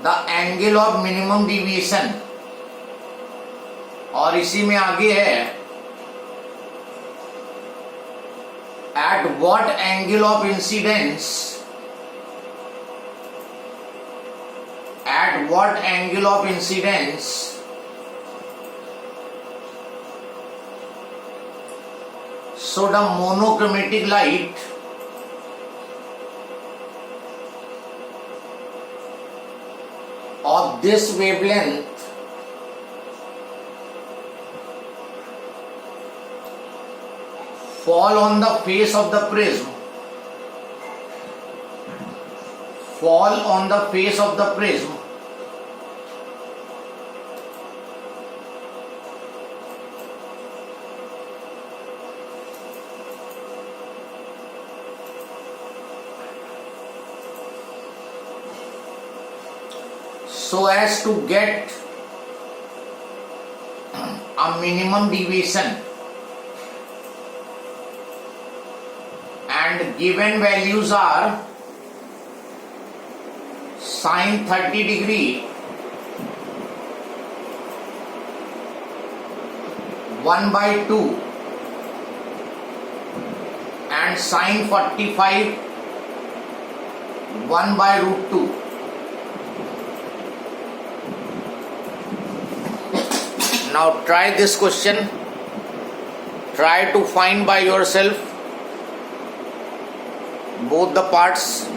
The angle of minimum deviation, और इसी में आगे है at what angle of incidence, at what angle of incidence should a monochromatic light of this wavelength fall on the face of the prism, fall on the face of the prism so as to get a minimum deviation, and given values are sin 30 degree, 1 by 2, and sin 45, 1 by root 2. Now try this question. Try to find by yourself both the parts.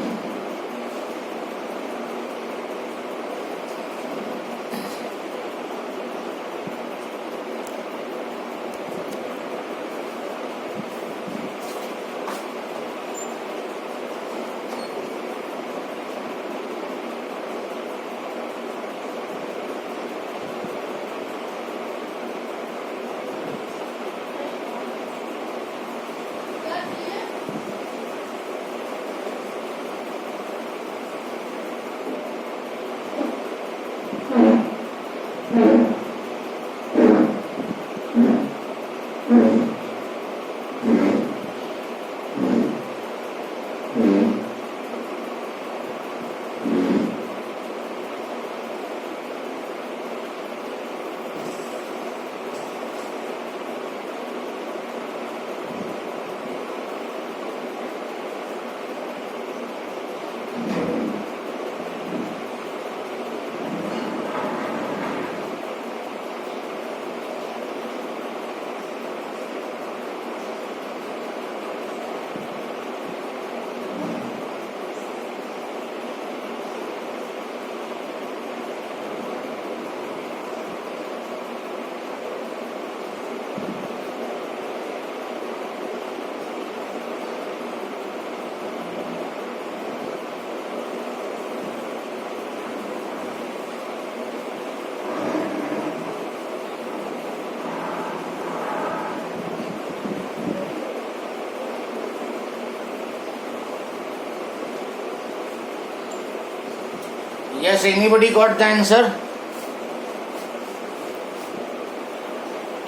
Yes, anybody got the answer?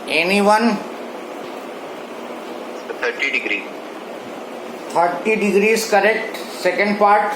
Anyone? 30 degree. 30 degrees correct. Second part.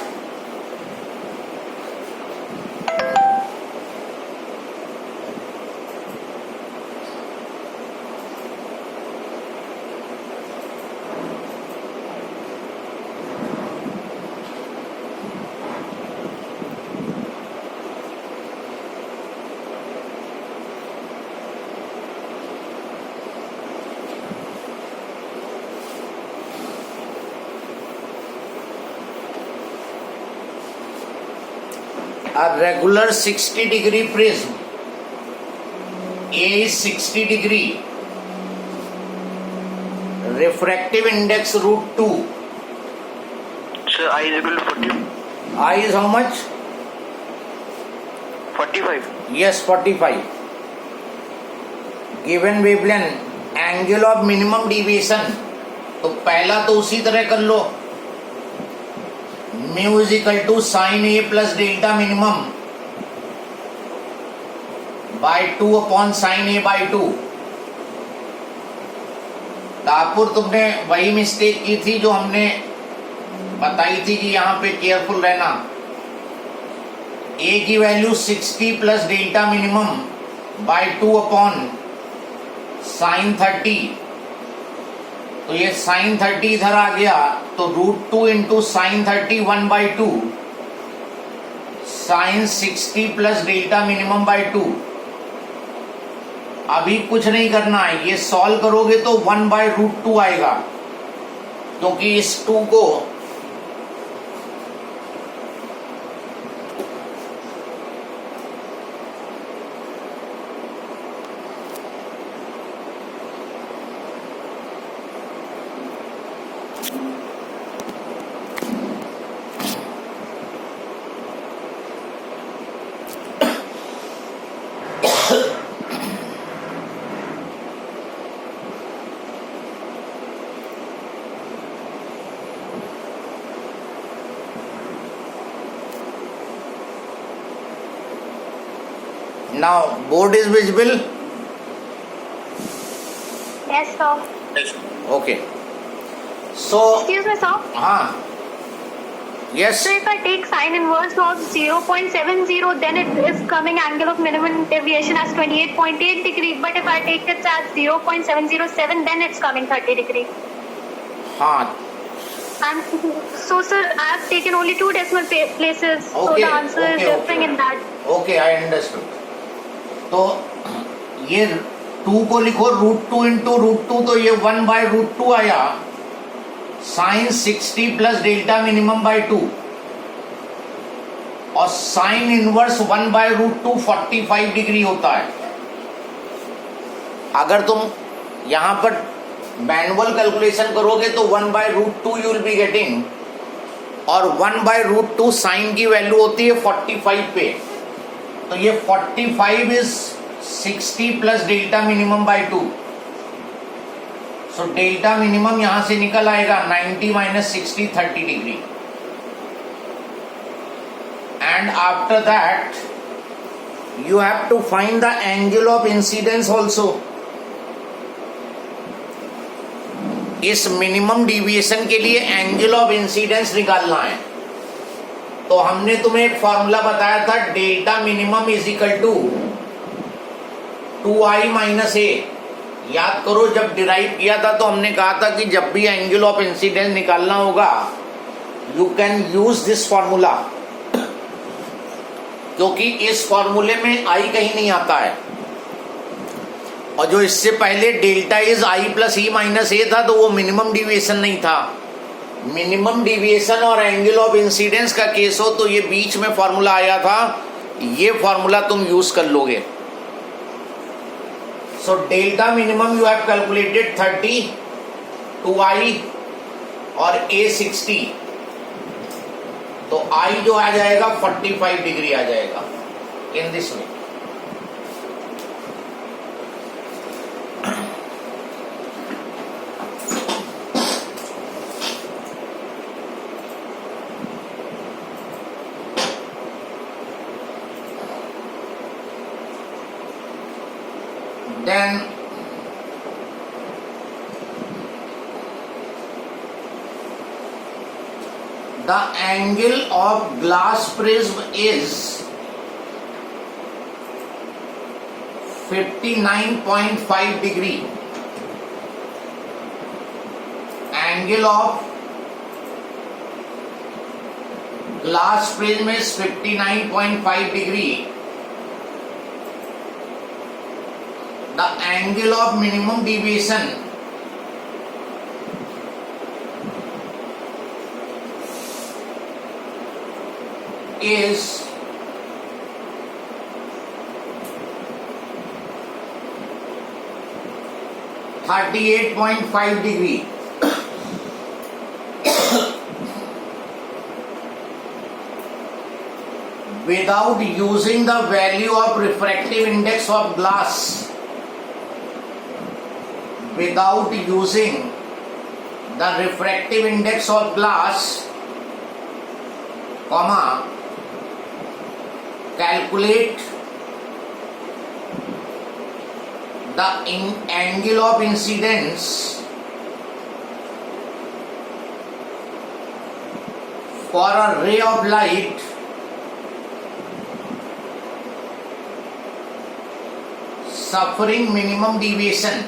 A regular 60 degree prism, A is 60 degree, refractive index root 2. Sir, I is equal to 40. I is how much? 45. Yes, 45. Given wavelength, angle of minimum deviation, तो पहला तो उसी तरह कर लो, mu is equal to sine A plus delta minimum by 2 upon sine A by 2। तापुर तुमने वही मिस्टेक की थी जो हमने बताई थी कि यहाँ पे केयरफुल रहना। ए की value 60 plus delta minimum by 2 upon sine 30, तो ये साइन 30 इधर आ गया, तो √2 into sine 30 1/2 sine 60 plus delta minimum by 2। अभी कुछ नहीं करना है, ये सॉल्व करोगे तो 1/√2 आएगा, क्योंकि इस 2 को now board is visible. Yes, sir. Okay, so Excuse me, sir. हाँ, yes, So if I take sine inverse of 0.70, then it is coming angle of minimum deviation as 28.8 degree. But if I take it as 0.707, then it's coming 30 degree. हाँ, And so, sir, I have taken only 2 decimal places. So Okay, the answer is okay, differing okay. in that. Okay I understood. तो ये 2 को लिखो √2 into √2, तो ये 1/√2 आया, sine 60 plus delta minimum by 2, और sine inverse 1/√2 45 degree होता है। अगर तुम यहां पर मैनुअल कैलकुलेशन करोगे तो 1/√2 यू विल बी गेटिंग, और 1/√2 साइन की वैल्यू होती है 45 पे, तो ये 45 is 60 plus delta minimum by 2, so delta minimum यहां से निकल आएगा 90 minus 60 30 degree. And after that you have to find the angle of incidence also. इस मिनिमम डिविएशन के लिए एंगल ऑफ इंसिडेंस निकालना है। तो हमने तुम्हें एक फॉर्मूला बताया था, delta minimum is equal to 2i minus A. याद करो, जब डिराइव किया था तो हमने कहा था कि जब भी एंगल ऑफ इंसिडेंस निकालना होगा you can use this formula, क्योंकि इस फॉर्मूले में i कहीं नहीं आता है, और जो इससे पहले delta is i plus E minus A था, तो वो मिनिमम डिविएशन नहीं था। मिनिमम डिविएशन और एंगल ऑफ इंसिडेंस का केस हो तो ये बीच में फॉर्मूला आया था, ये फॉर्मूला तुम यूज कर लोगे। सो delta minimum you have calculated 30, 2i और a 60, तो i जो आ जाएगा 45 डिग्री आ जाएगा in this way. Then the angle of glass prism is 59.5 degree. Angle of glass prism is 59.5 degree. The angle of minimum deviation is 38.5 degree. Without using the value of refractive index of glass, without using the refractive index of glass, comma, calculate the angle of incidence for a ray of light suffering minimum deviation.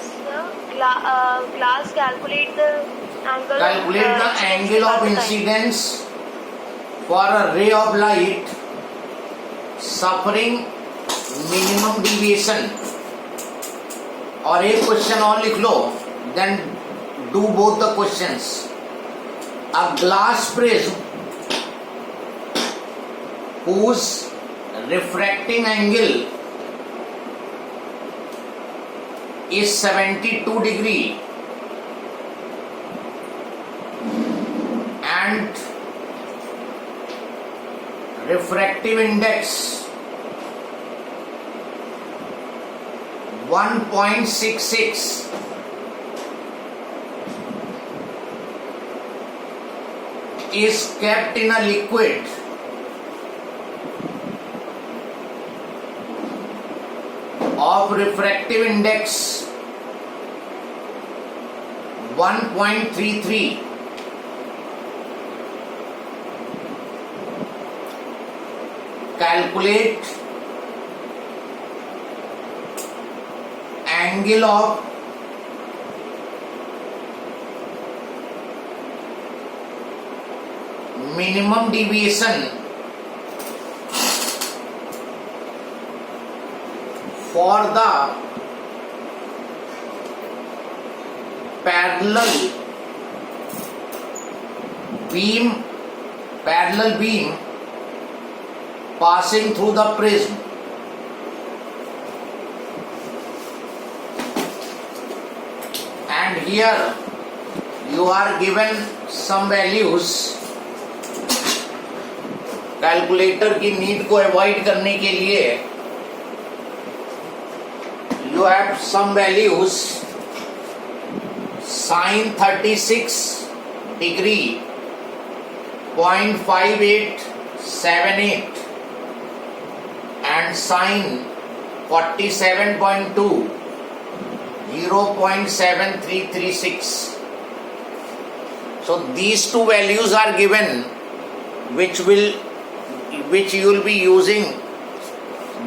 Sir, glass calculate the angle. Calculate the angle of incidence for a ray of light suffering minimum deviation. और एक question और लिख लो, then do both the questions. A glass prism whose refracting angle is 72 degree and refractive index 1.66 is kept in a liquid of refractive index 1.33. Calculate angle of minimum deviation for the parallel beam passing through the prism. And here you are given some values. Calculator की need को avoid करने के लिए you have some values. Sin 36 degree 0.5878 and sin 47.2 0.7336. So these two values are given, which you will be using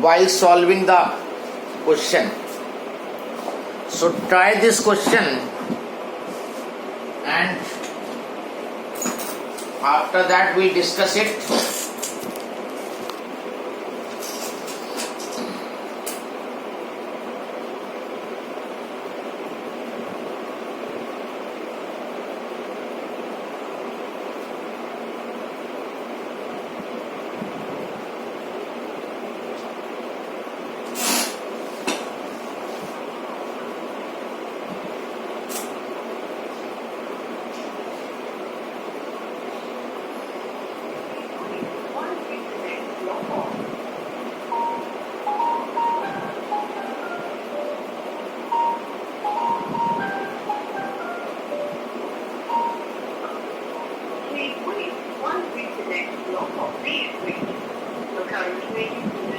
while solving the question. So try this question, and after that we'll discuss it.